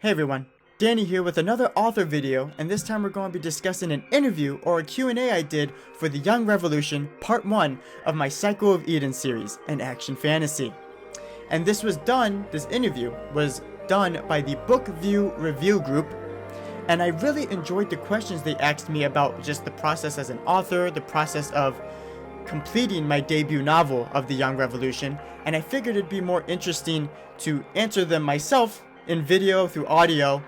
Hey everyone, Danny here with another author video, and this time we're going to be discussing an interview or a Q&A I did for The Young Revolution Part 1 of my Cycle of Eden series, an action fantasy. And this interview was done by the BookView review group, and I really enjoyed the questions they asked me about just the process as an author, the process of completing my debut novel of The Young Revolution, and I figured it'd be more interesting to answer them myself in video through audio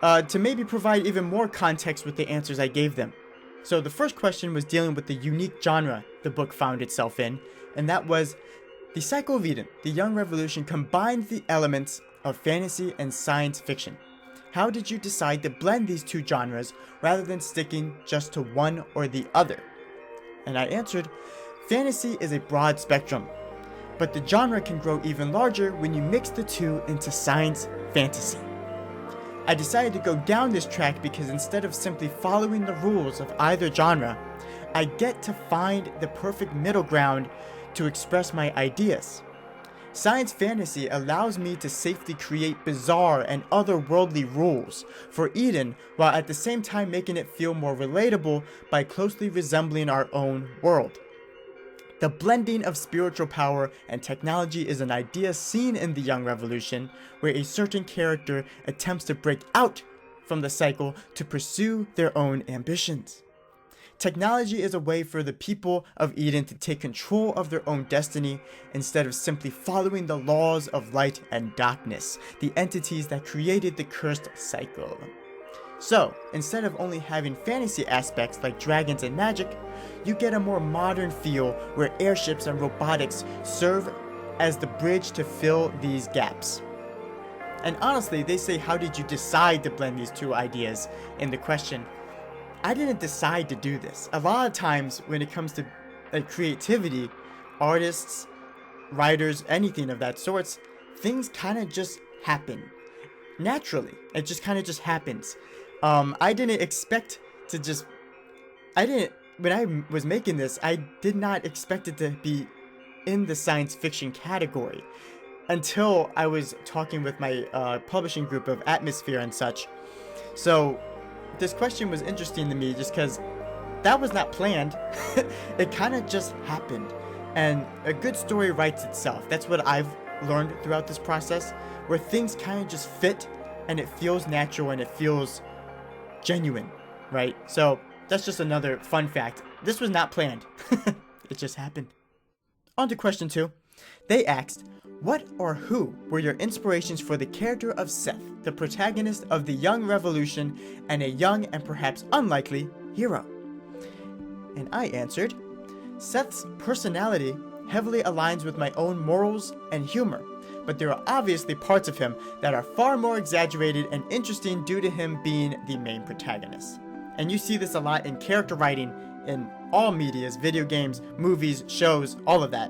to maybe provide even more context with the answers I gave them. So the first question was dealing with the unique genre the book found itself in, and that was the Cycle of Eden. The Young Revolution combined the elements of fantasy and science fiction. How did you decide to blend these two genres rather than sticking just to one or the other? And I answered, fantasy is a broad spectrum, but the genre can grow even larger when you mix the two into science fantasy. I decided to go down this track because instead of simply following the rules of either genre, I get to find the perfect middle ground to express my ideas. Science fantasy allows me to safely create bizarre and otherworldly rules for Eden, while at the same time making it feel more relatable by closely resembling our own world. The blending of spiritual power and technology is an idea seen in The Young Revolution, where a certain character attempts to break out from the cycle to pursue their own ambitions. Technology is a way for the people of Eden to take control of their own destiny instead of simply following the laws of light and darkness, the entities that created the cursed cycle. So, instead of only having fantasy aspects like dragons and magic, you get a more modern feel where airships and robotics serve as the bridge to fill these gaps. And honestly, they say, how did you decide to blend these two ideas in the question? I didn't decide to do this. A lot of times when it comes to creativity, artists, writers, anything of that sorts, things kind of just happen. Naturally, it just kind of just happens. I didn't expect to just, when I was making this, I did not expect it to be in the science fiction category until I was talking with my publishing group of Atmosphere and such. So this question was interesting to me just because that was not planned. It kind of just happened. And a good story writes itself. That's what I've learned throughout this process, where things kind of just fit and it feels natural and it feels genuine, right? So that's just another fun fact. This was not planned. It just happened. On to question 2. They asked, what or who were your inspirations for the character of Seth, the protagonist of The Young Revolution and a young and perhaps unlikely hero? And I answered, Seth's personality heavily aligns with my own morals and humor, but there are obviously parts of him that are far more exaggerated and interesting due to him being the main protagonist. And you see this a lot in character writing in all medias, video games, movies, shows, all of that,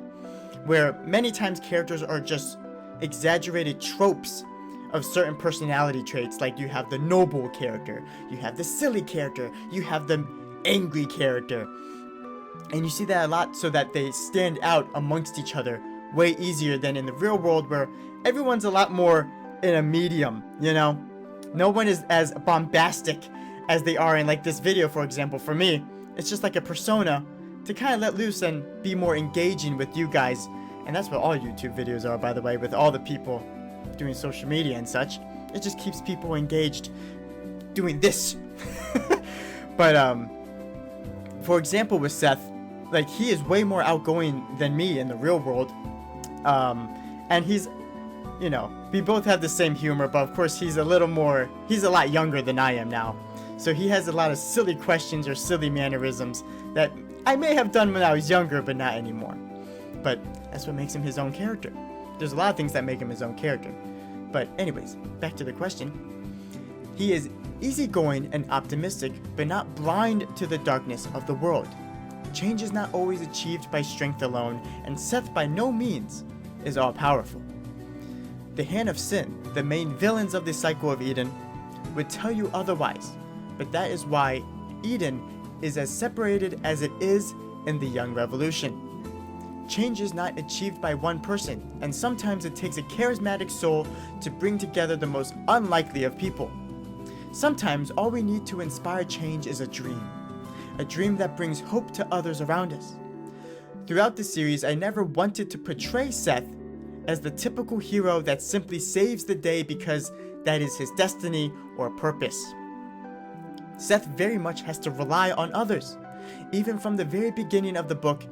where many times characters are just exaggerated tropes of certain personality traits. Like you have the noble character, you have the silly character, you have the angry character. And you see that a lot so that they stand out amongst each other way easier than in the real world, where everyone's a lot more in a medium, you know? No one is as bombastic as they are in like this video, for example. For me, it's just like a persona to kind of let loose and be more engaging with you guys. And that's what all YouTube videos are, by the way, with all the people doing social media and such. It just keeps people engaged doing this. But for example, with Seth, like, he is way more outgoing than me in the real world. And he's, you know, we both have the same humor, but of course he's a lot younger than I am now. So he has a lot of silly questions or silly mannerisms that I may have done when I was younger, but not anymore. But that's what makes him his own character. There's a lot of things that make him his own character. But anyways, back to the question. He is easygoing and optimistic, but not blind to the darkness of the world. Change is not always achieved by strength alone, and Seth by no means is all-powerful. The Hand of Sin, the main villains of the Cycle of Eden, would tell you otherwise, but that is why Eden is as separated as it is in The Young Revolution. change is not achieved by one person, and sometimes it takes a charismatic soul to bring together the most unlikely of people. Sometimes all we need to inspire change is a dream that brings hope to others around us. Throughout the series, I never wanted to portray Seth as the typical hero that simply saves the day because that is his destiny or purpose. Seth very much has to rely on others. Even from the very beginning of the book,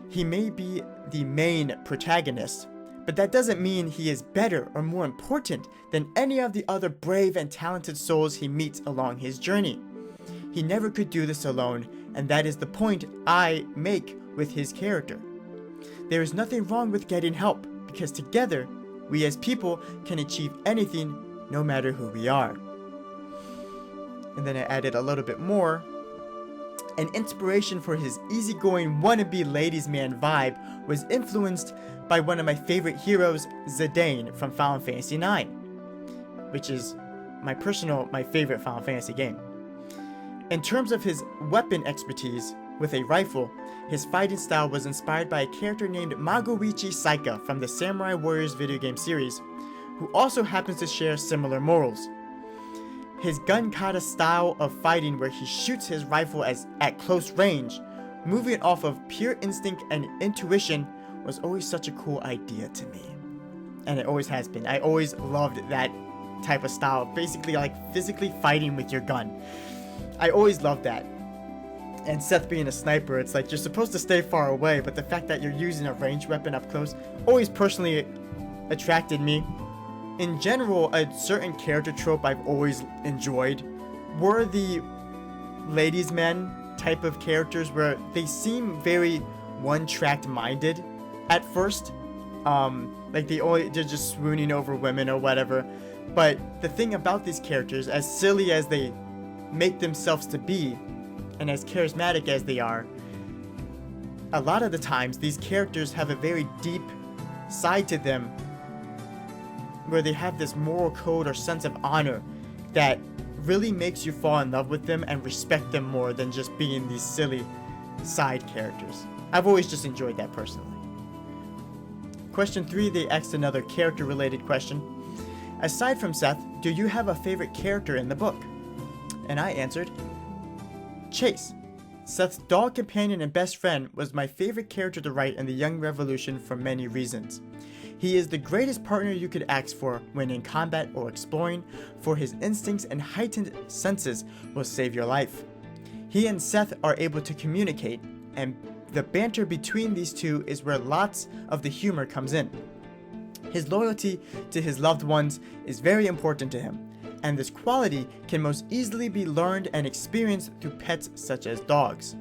he may be the main protagonist, but that doesn't mean he is better or more important than any of the other brave and talented souls he meets along his journey. He never could do this alone, and that is the point I make with his character. There is nothing wrong with getting help, because together, we as people can achieve anything, no matter who we are. And then I added a little bit more. An inspiration for his easygoing wannabe ladies man vibe was influenced by one of my favorite heroes, Zidane from Final Fantasy IX, which is my favorite Final Fantasy game. In terms of his weapon expertise with a rifle, his fighting style was inspired by a character named Magoichi Saika from the Samurai Warriors video game series, who also happens to share similar morals. His gun kata style of fighting, where he shoots his rifle at close range, moving off of pure instinct and intuition, was always such a cool idea to me. And it always has been. I always loved that type of style, basically like physically fighting with your gun. I always loved that. And Seth being a sniper, it's like you're supposed to stay far away, but the fact that you're using a ranged weapon up close always personally attracted me. In general, a certain character trope I've always enjoyed were the ladies' men type of characters where they seem very one-tracked minded at first. Like they're just swooning over women or whatever. But the thing about these characters, as silly as they make themselves to be, and as charismatic as they are, a lot of the times these characters have a very deep side to them where they have this moral code or sense of honor that really makes you fall in love with them and respect them more than just being these silly side characters. I've always just enjoyed that personally. Question 3, they asked another character related question. Aside from Seth, do you have a favorite character in the book? And I answered, Chase. Seth's dog companion and best friend was my favorite character to write in the Young Revolution for many reasons. He is the greatest partner you could ask for when in combat or exploring, for his instincts and heightened senses will save your life. He and Seth are able to communicate, and the banter between these two is where lots of the humor comes in. His loyalty to his loved ones is very important to him, and this quality can most easily be learned and experienced through pets such as dogs.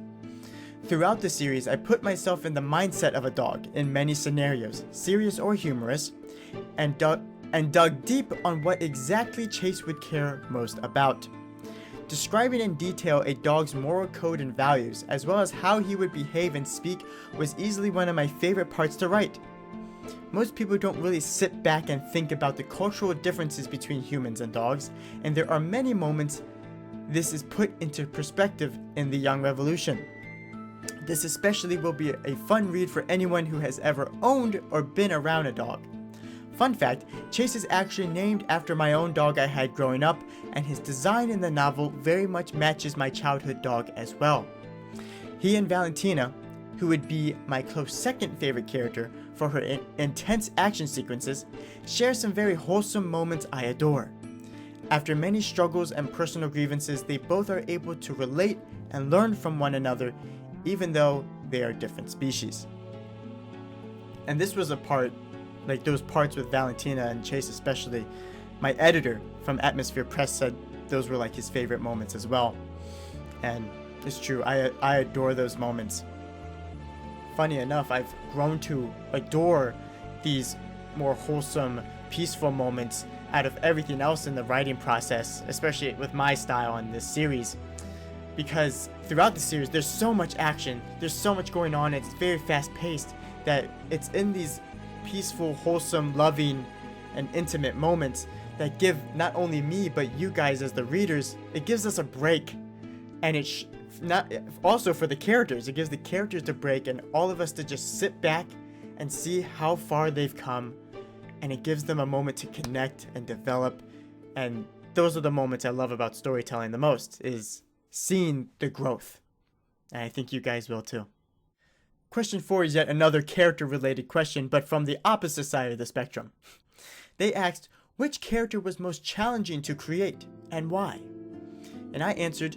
Throughout the series, I put myself in the mindset of a dog in many scenarios, serious or humorous, and dug deep on what exactly Chase would care most about. Describing in detail a dog's moral code and values, as well as how he would behave and speak, was easily one of my favorite parts to write. Most people don't really sit back and think about the cultural differences between humans and dogs, and there are many moments this is put into perspective in the Young Revolution. This especially will be a fun read for anyone who has ever owned or been around a dog. Fun fact, Chase is actually named after my own dog I had growing up, and his design in the novel very much matches my childhood dog as well. He and Valentina, who would be my close second favorite character for her intense action sequences, share some very wholesome moments I adore. After many struggles and personal grievances, they both are able to relate and learn from one another, even though they are different species. And this was a part, like those parts with Valentina and Chase especially, my editor from Atmosphere Press said those were like his favorite moments as well. And it's true, I adore those moments. Funny enough, I've grown to adore these more wholesome, peaceful moments out of everything else in the writing process, especially with my style in this series. Because throughout the series, there's so much action, there's so much going on, it's very fast-paced, that it's in these peaceful, wholesome, loving, and intimate moments that give not only me, but you guys as the readers, it gives us a break. And it not also for the characters. It gives the characters a break and all of us to just sit back and see how far they've come, and it gives them a moment to connect and develop. And those are the moments I love about storytelling the most, is seeing the growth. And I think you guys will too. Question 4 is yet another character related question, but from the opposite side of the spectrum. They asked, which character was most challenging to create and why? And I answered,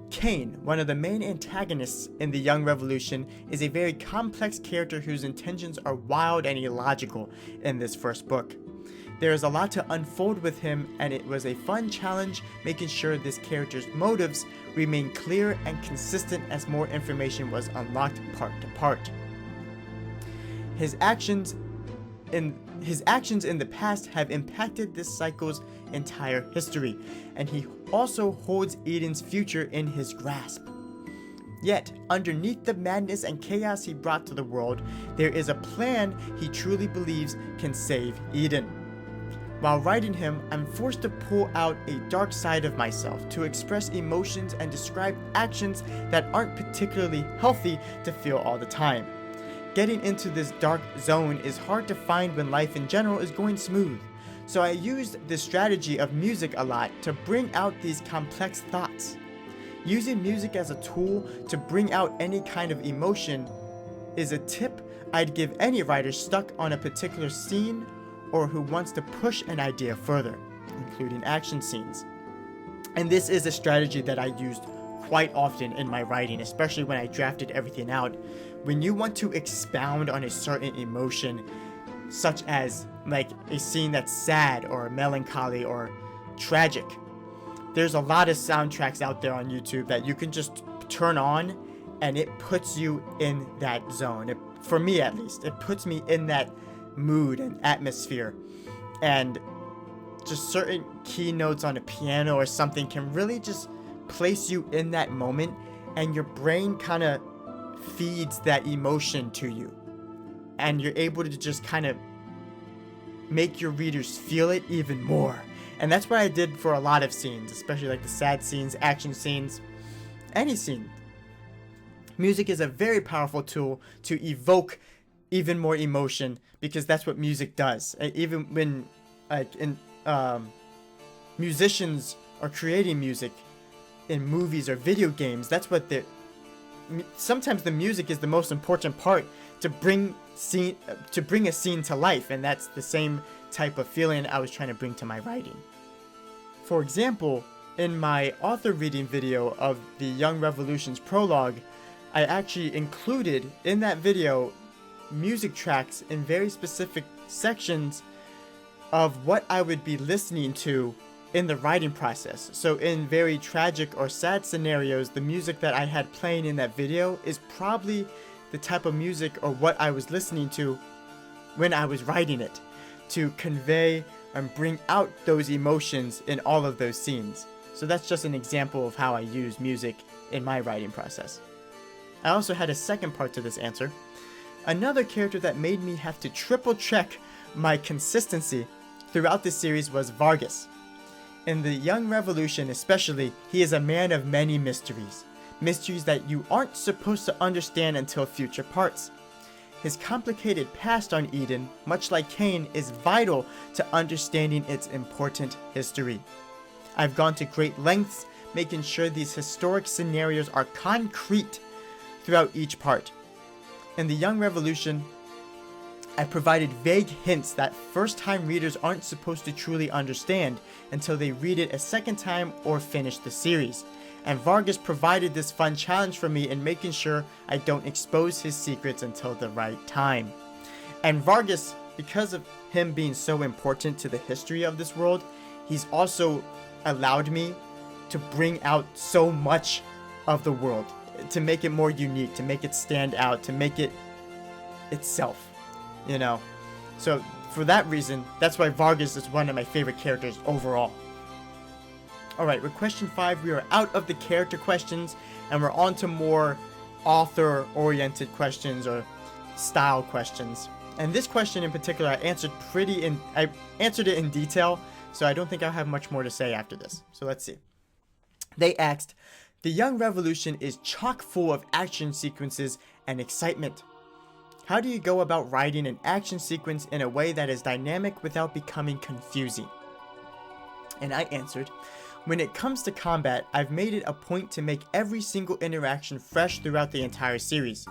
Cain, one of the main antagonists in the Young Revolution, is a very complex character whose intentions are wild and illogical in this first book. There is a lot to unfold with him, and it was a fun challenge making sure this character's motives remain clear and consistent as more information was unlocked part to part. His actions in the past have impacted this cycle's entire history, and he also holds Eden's future in his grasp. Yet, underneath the madness and chaos he brought to the world, there is a plan he truly believes can save Eden. While writing him, I'm forced to pull out a dark side of myself to express emotions and describe actions that aren't particularly healthy to feel all the time. Getting into this dark zone is hard to find when life in general is going smooth, so I used the strategy of music a lot to bring out these complex thoughts. Using music as a tool to bring out any kind of emotion is a tip I'd give any writer stuck on a particular scene or who wants to push an idea further, including action scenes. And this is a strategy that I used quite often in my writing, especially when I drafted everything out. When you want to expound on a certain emotion, such as like a scene that's sad or melancholy or tragic, there's a lot of soundtracks out there on YouTube that you can just turn on and it puts you in that zone. For me at least, it puts me in that mood and atmosphere, and just certain keynotes on a piano or something can really just place you in that moment, and your brain kind of feeds that emotion to you, and you're able to just kind of make your readers feel it even more. And that's what I did for a lot of scenes, especially like the sad scenes, action scenes, any scene. Music is a very powerful tool to evoke even more emotion, because that's what music does. Even when musicians are creating music in movies or video games, that's what sometimes the music is the most important part to bring a scene to life, and that's the same type of feeling I was trying to bring to my writing. For example, in my author reading video of the Young Revolution's prologue, I actually included in that video music tracks in very specific sections of what I would be listening to in the writing process. So in very tragic or sad scenarios, the music that I had playing in that video is probably the type of music or what I was listening to when I was writing it, to convey and bring out those emotions in all of those scenes. So that's just an example of how I use music in my writing process. I also had a second part to this answer. Another character that made me have to triple check my consistency throughout this series was Vargas. In the Young Revolution especially, he is a man of many mysteries. Mysteries that you aren't supposed to understand until future parts. His complicated past on Eden, much like Cain, is vital to understanding its important history. I've gone to great lengths making sure these historic scenarios are concrete throughout each part. In the Young Revolution, I provided vague hints that first-time readers aren't supposed to truly understand until they read it a second time or finish the series. And Vargas provided this fun challenge for me in making sure I don't expose his secrets until the right time. And Vargas, because of him being so important to the history of this world, he's also allowed me to bring out so much of the world, to make it more unique, to make it stand out, to make it itself, you know. So for that reason, that's why Vargas is one of my favorite characters overall. Alright, with question 5, we are out of the character questions, and we're on to more author-oriented questions or style questions. And this question in particular, I answered it in detail, so I don't think I'll have much more to say after this. So let's see. They asked, The Young Revolution is chock full of action sequences and excitement. How do you go about writing an action sequence in a way that is dynamic without becoming confusing? And I answered, when it comes to combat, I've made it a point to make every single interaction fresh throughout the entire series.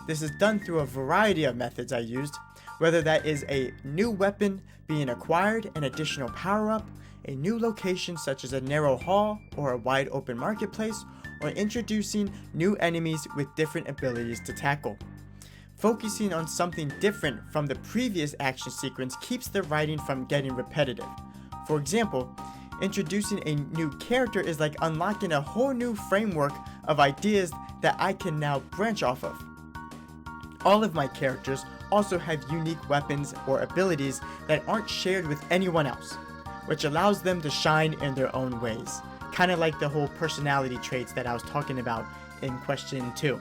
This is done through a variety of methods I used, whether that is a new weapon being acquired, an additional power-up, a new location such as a narrow hall or a wide open marketplace, or introducing new enemies with different abilities to tackle. Focusing on something different from the previous action sequence keeps the writing from getting repetitive. For example, introducing a new character is like unlocking a whole new framework of ideas that I can now branch off of. All of my characters also have unique weapons or abilities that aren't shared with anyone else, which allows them to shine in their own ways. Kind of like the whole personality traits that I was talking about in question 2.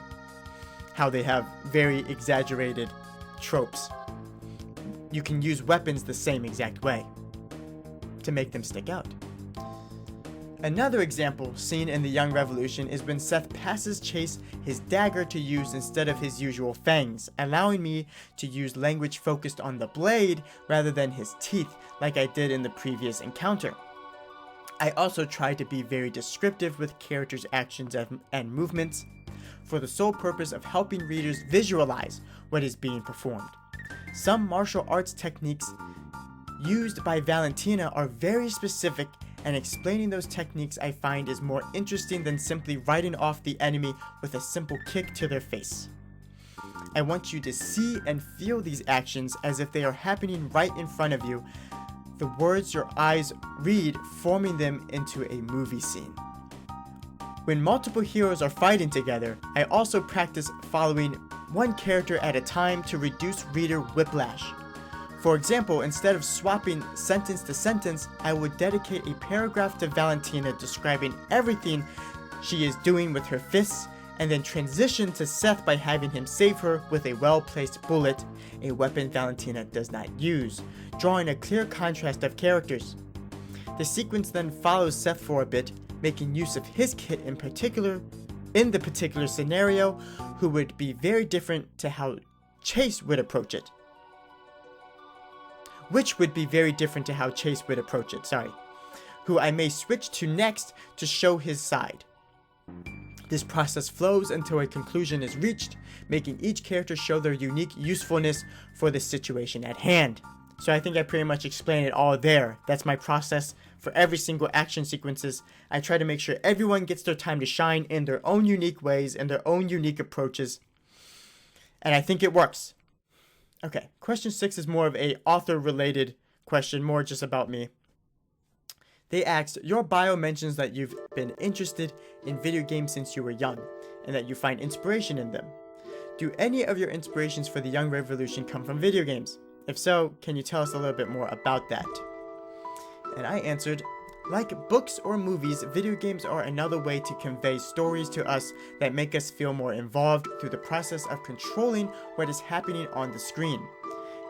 How they have very exaggerated tropes. You can use weapons the same exact way to make them stick out. Another example seen in the Young Revolution is when Seth passes Chase his dagger to use instead of his usual fangs, allowing me to use language focused on the blade rather than his teeth like I did in the previous encounter. I also tried to be very descriptive with characters' actions and movements for the sole purpose of helping readers visualize what is being performed. Some martial arts techniques used by Valentina are very specific, and explaining those techniques I find is more interesting than simply writing off the enemy with a simple kick to their face. I want you to see and feel these actions as if they are happening right in front of you, the words your eyes read forming them into a movie scene. When multiple heroes are fighting together, I also practice following one character at a time to reduce reader whiplash. For example, instead of swapping sentence to sentence, I would dedicate a paragraph to Valentina describing everything she is doing with her fists, and then transition to Seth by having him save her with a well-placed bullet, a weapon Valentina does not use, drawing a clear contrast of characters. The sequence then follows Seth for a bit, making use of his kit in the particular scenario, who would be very different to how Chase would approach it. Who I may switch to next to show his side. This process flows until a conclusion is reached, making each character show their unique usefulness for the situation at hand. So I think I pretty much explained it all there. That's my process for every single action sequences. I try to make sure everyone gets their time to shine in their own unique ways and their own unique approaches. And I think it works. Okay, question 6 is more of a author-related question, more just about me. They asked, your bio mentions that you've been interested in video games since you were young, and that you find inspiration in them. Do any of your inspirations for the Young Revolution come from video games? If so, can you tell us a little bit more about that? And I answered, like books or movies, video games are another way to convey stories to us that make us feel more involved through the process of controlling what is happening on the screen.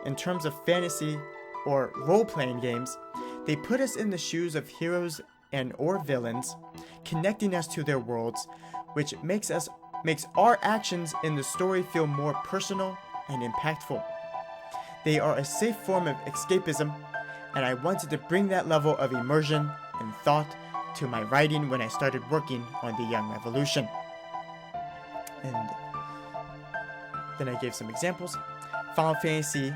In terms of fantasy or role-playing games, they put us in the shoes of heroes and or villains, connecting us to their worlds, which makes our actions in the story feel more personal and impactful. They are a safe form of escapism, and I wanted to bring that level of immersion and thought to my writing when I started working on the Young Revolution. And then I gave some examples. Final Fantasy,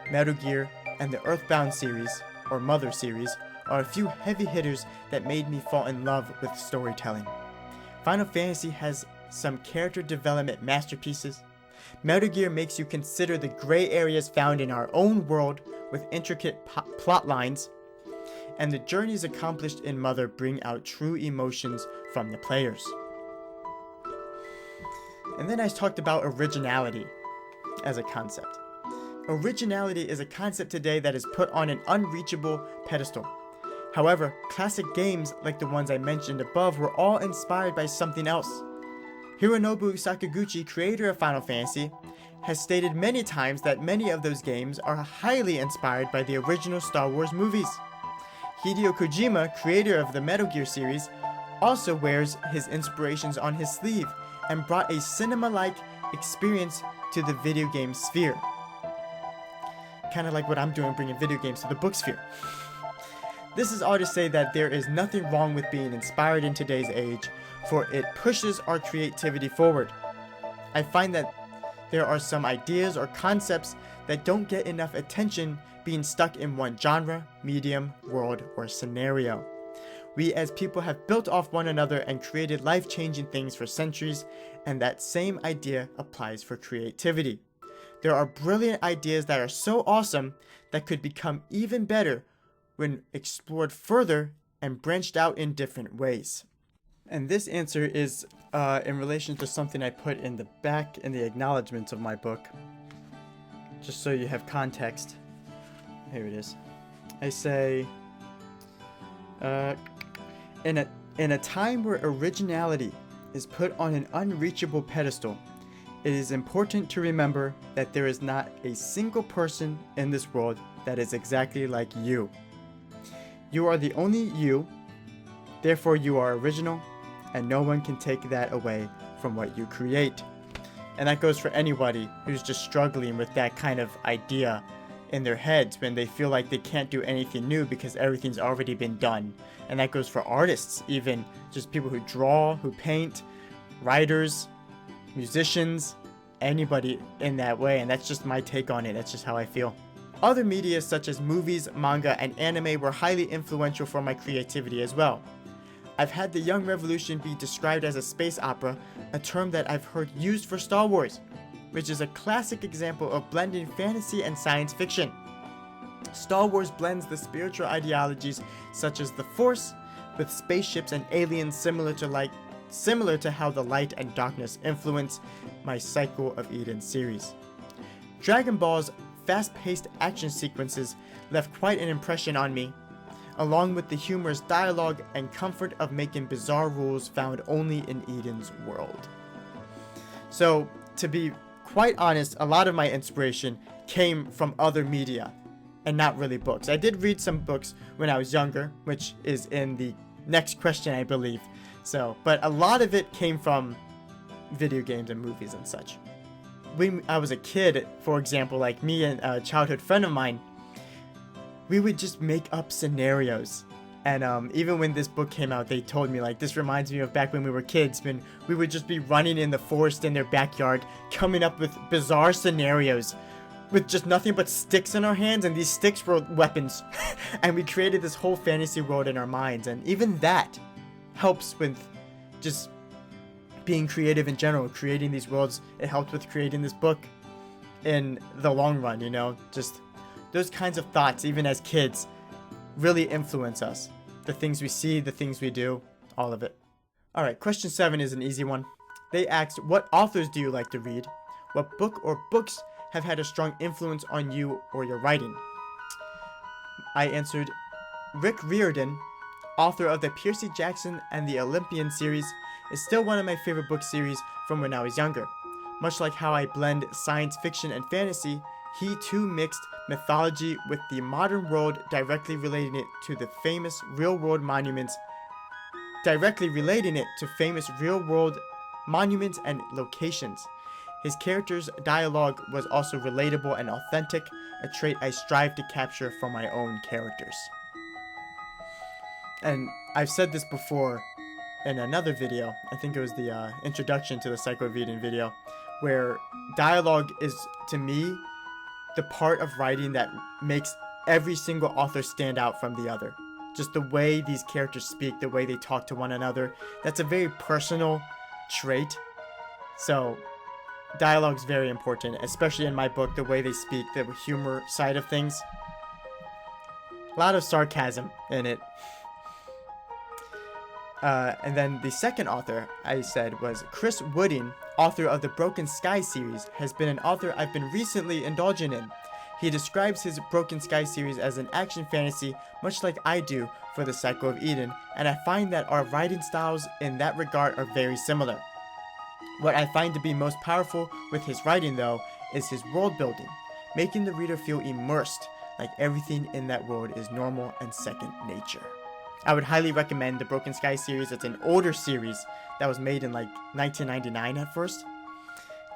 Metal Gear, and the Earthbound series, or Mother series, are a few heavy hitters that made me fall in love with storytelling. Final Fantasy has some character development masterpieces. Metal Gear makes you consider the gray areas found in our own world with intricate plot lines, and the journeys accomplished in Mother bring out true emotions from the players. And then I talked about originality as a concept. Originality is a concept today that is put on an unreachable pedestal. However, classic games like the ones I mentioned above were all inspired by something else. Hironobu Sakaguchi, creator of Final Fantasy, has stated many times that many of those games are highly inspired by the original Star Wars movies. Hideo Kojima, creator of the Metal Gear series, also wears his inspirations on his sleeve and brought a cinema-like experience to the video game sphere. Kind of like what I'm doing, bringing video games to the book sphere. This is all to say that there is nothing wrong with being inspired in today's age, for it pushes our creativity forward. I find that there are some ideas or concepts that don't get enough attention being stuck in one genre, medium, world, or scenario. We as people have built off one another and created life-changing things for centuries, and that same idea applies for creativity. There are brilliant ideas that are so awesome that could become even better when explored further and branched out in different ways. And this answer is in relation to something I put in the back in the acknowledgments of my book, just so you have context. Here it is. I say, in a time where originality is put on an unreachable pedestal, it is important to remember that there is not a single person in this world that is exactly like you. You are the only you, therefore you are original, and no one can take that away from what you create. And that goes for anybody who's just struggling with that kind of idea in their heads when they feel like they can't do anything new because everything's already been done. And that goes for artists, even just people who draw, who paint, writers, musicians, anybody in that way. And that's just my take on it. That's just how I feel. Other media such as movies, manga, and anime were highly influential for my creativity as well. I've had the Young Revolution be described as a space opera, a term that I've heard used for Star Wars, which is a classic example of blending fantasy and science fiction. Star Wars blends the spiritual ideologies such as the Force with spaceships and aliens similar to how the light and darkness influence my Cycle of Eden series. Dragon Ball's fast-paced action sequences left quite an impression on me, along with the humorous dialogue and comfort of making bizarre rules found only in Eden's world. So, to be quite honest, a lot of my inspiration came from other media and not really books. I did read some books when I was younger, which is in the next question, I believe. But a lot of it came from video games and movies and such. When I was a kid, for example, like me and a childhood friend of mine, we would just make up scenarios. And even when this book came out, they told me, like, this reminds me of back when we were kids, when we would just be running in the forest in their backyard, coming up with bizarre scenarios with just nothing but sticks in our hands, and these sticks were weapons. And we created this whole fantasy world in our minds, and even that helps with just being creative in general, creating these worlds. It helped with creating this book in the long run, you know, just those kinds of thoughts, even as kids, really influence us. The things we see, the things we do, all of it. Alright, question 7 is an easy one. They asked, what authors do you like to read? What book or books have had a strong influence on you or your writing? I answered, Rick Riordan, author of the Percy Jackson and the Olympian series, is still one of my favorite book series from when I was younger. Much like how I blend science fiction and fantasy, he too mixed mythology with the modern world, directly relating it to famous real-world monuments and locations. His characters' dialogue was also relatable and authentic, a trait I strive to capture for my own characters. And I've said this before in another video, I think it was the introduction to the Cycle of Eden video, where dialogue is, to me, the part of writing that makes every single author stand out from the other. Just the way these characters speak, the way they talk to one another, that's a very personal trait. So dialogue's very important, especially in my book, the way they speak, the humor side of things. A lot of sarcasm in it. And then the second author I said was Chris Wooding, author of the Broken Sky series, has been an author I've been recently indulging in. He describes his Broken Sky series as an action fantasy, much like I do for the Cycle of Eden, and I find that our writing styles in that regard are very similar. What I find to be most powerful with his writing, though, is his world building, making the reader feel immersed, like everything in that world is normal and second nature. I would highly recommend the Broken Sky series. It's an older series that was made in like 1999 at first.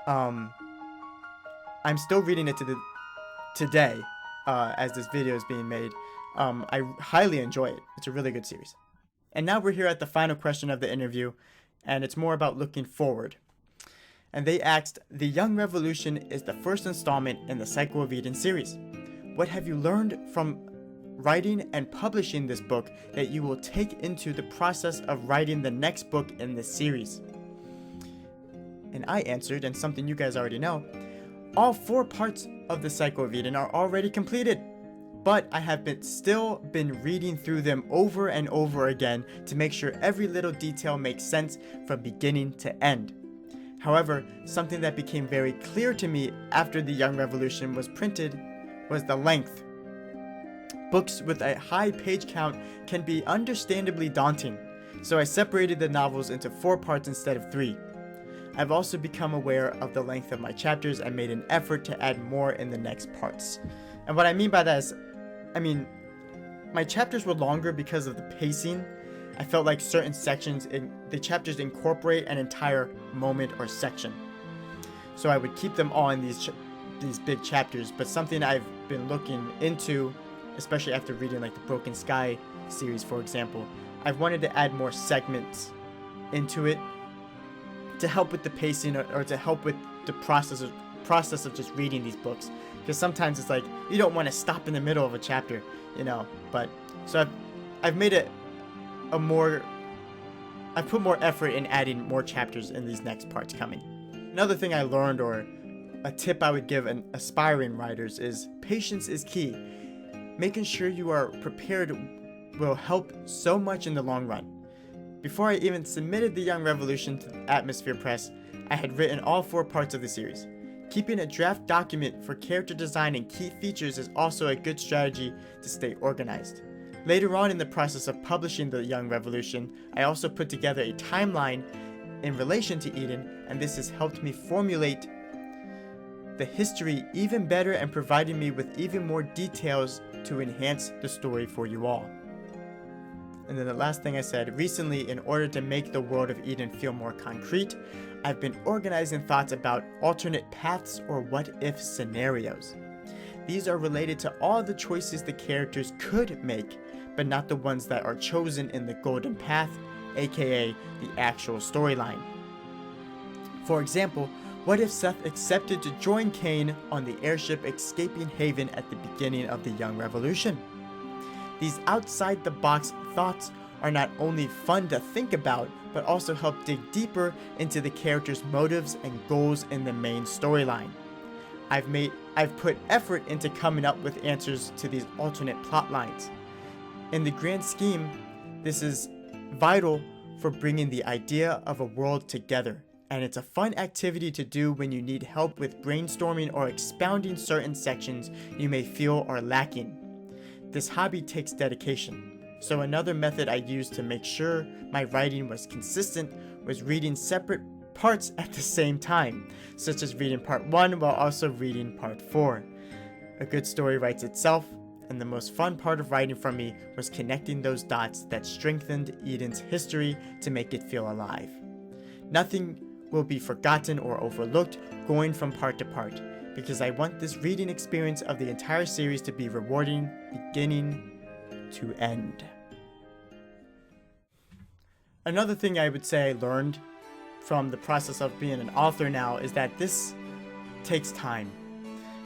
I'm still reading it today as this video is being made. I highly enjoy it. It's a really good series. And now we're here at the final question of the interview, and it's more about looking forward. And they asked, The Young Revolution is the first installment in the Cycle of Eden series. What have you learned from writing and publishing this book that you will take into the process of writing the next book in this series? And I answered, and something you guys already know, all 4 parts of the Cycle of Eden are already completed, but I have still been reading through them over and over again to make sure every little detail makes sense from beginning to end. However, something that became very clear to me after The Young Revolution was printed was the length. Books with a high page count can be understandably daunting, so I separated the novels into 4 parts instead of 3. I've also become aware of the length of my chapters and made an effort to add more in the next parts. And what I mean by that is, my chapters were longer because of the pacing. I felt like certain sections in the chapters incorporate an entire moment or section. So I would keep them all in these big chapters, but something I've been looking into, especially after reading like the Broken Sky series, for example, I've wanted to add more segments into it to help with the pacing or to help with the process of just reading these books, because sometimes it's like you don't want to stop in the middle of a chapter, but so I've made it I've put more effort in adding more chapters in these next parts coming. Another thing I learned, or a tip I would give aspiring writers, is patience is key. Making sure you are prepared will help so much in the long run. Before I even submitted The Young Revolution to Atmosphere Press, I had written all 4 parts of the series. Keeping a draft document for character design and key features is also a good strategy to stay organized. Later on in the process of publishing The Young Revolution, I also put together a timeline in relation to Eden, and this has helped me formulate the history even better and provided me with even more details to enhance the story for you all. And then the last thing I said, recently, in order to make the world of Eden feel more concrete, I've been organizing thoughts about alternate paths or what-if scenarios. These are related to all the choices the characters could make, but not the ones that are chosen in the Golden Path, aka the actual storyline. For example, what if Seth accepted to join Cain on the airship escaping Haven at the beginning of the Young Revolution? These outside-the-box thoughts are not only fun to think about, but also help dig deeper into the characters' motives and goals in the main storyline. I've put effort into coming up with answers to these alternate plot lines. In the grand scheme, this is vital for bringing the idea of a world together, and it's a fun activity to do when you need help with brainstorming or expounding certain sections you may feel are lacking. This hobby takes dedication, so another method I used to make sure my writing was consistent was reading separate parts at the same time, such as reading part 1 while also reading part 4. A good story writes itself, and the most fun part of writing for me was connecting those dots that strengthened Eden's history to make it feel alive. Nothing will be forgotten or overlooked going from part to part, because I want this reading experience of the entire series to be rewarding beginning to end. Another thing I would say I learned from the process of being an author now is that this takes time.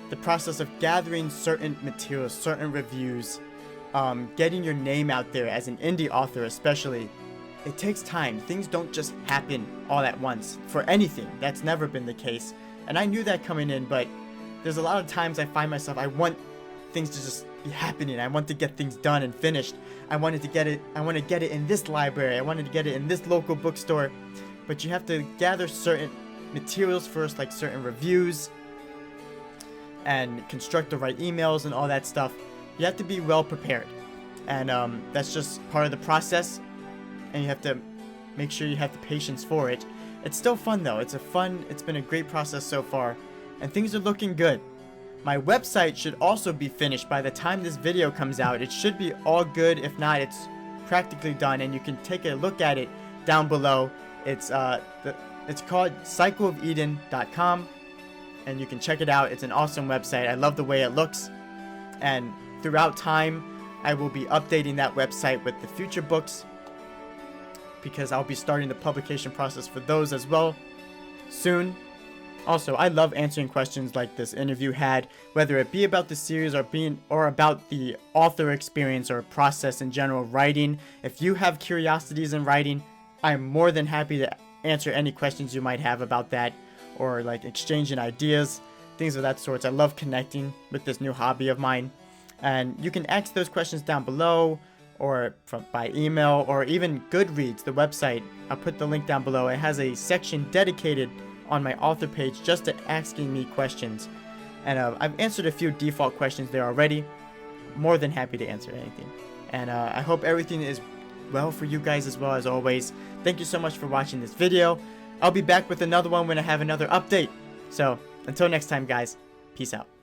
The process of gathering certain materials, certain reviews, getting your name out there as an indie author especially, it takes time. Things don't just happen all at once for anything. That's never been the case. And I knew that coming in, but there's a lot of times I find myself, I want things to just be happening. I want to get things done and finished. I want to get it in this library. I wanted to get it in this local bookstore. But you have to gather certain materials first, like certain reviews, and construct the right emails and all that stuff. You have to be well prepared. And that's just part of the process. And you have to make sure you have the patience for it. It's still fun though. It's been a great process so far, and things are looking good. My website should also be finished by the time this video comes out. It should be all good. If not, it's practically done, and you can take a look at it down below. It's called cycleofeden.com, and you can check it out. It's an awesome website. I love the way it looks, and throughout time I will be updating that website with the future books, because I'll be starting the publication process for those as well soon. Also, I love answering questions like this interview had, whether it be about the series or about the author experience or process in general writing. If you have curiosities in writing, I'm more than happy to answer any questions you might have about that, or like exchanging ideas, things of that sort. I love connecting with this new hobby of mine, and you can ask those questions down below, or by email, or even Goodreads, the website. I'll put the link down below. It has a section dedicated on my author page just to asking me questions, and I've answered a few default questions there already. More than happy to answer anything, and I hope everything is well for you guys as well. As always, thank you so much for watching this video. I'll be back with another one when I have another update. So until next time, guys, peace out.